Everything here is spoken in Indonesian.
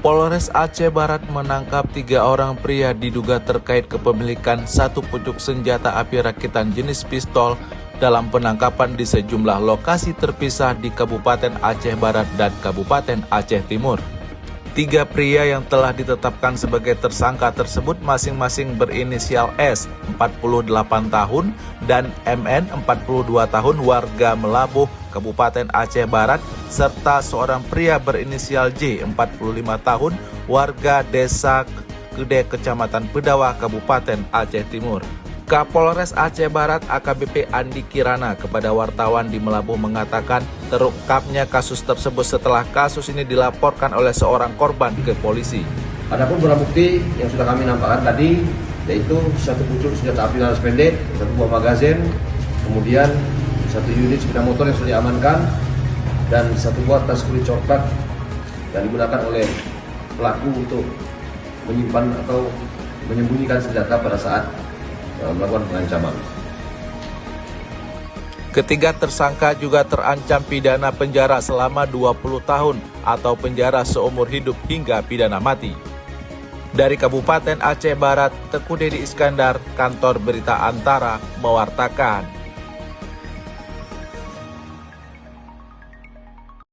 Polres Aceh Barat menangkap 3 orang pria diduga terkait kepemilikan satu pucuk senjata api rakitan jenis pistol dalam penangkapan di sejumlah lokasi terpisah di Kabupaten Aceh Barat dan Kabupaten Aceh Timur. 3 pria yang telah ditetapkan sebagai tersangka tersebut masing-masing berinisial S, 48 tahun, dan MN, 42 tahun, warga Melabuh, Kabupaten Aceh Barat, serta seorang pria berinisial J, 45 tahun, warga Desa Gede, Kecamatan Pedawa, Kabupaten Aceh Timur. Kapolres Aceh Barat AKBP Andi Kirana kepada wartawan di Melabuh mengatakan terungkapnya kasus tersebut setelah kasus ini dilaporkan oleh seorang korban ke polisi. Adapun barang bukti yang sudah kami nampakkan tadi yaitu satu pucuk senjata api laras pendek, satu buah magazin, kemudian satu unit sepeda motor yang sudah diamankan, dan satu buah tas kulit coklat yang digunakan oleh pelaku untuk menyimpan atau menyembunyikan senjata pada saat melakukan pengancaman. Ketiga tersangka juga terancam pidana penjara selama 20 tahun atau penjara seumur hidup hingga pidana mati. Dari Kabupaten Aceh Barat, Teku Dedi Iskandar, Kantor Berita Antara, mewartakan.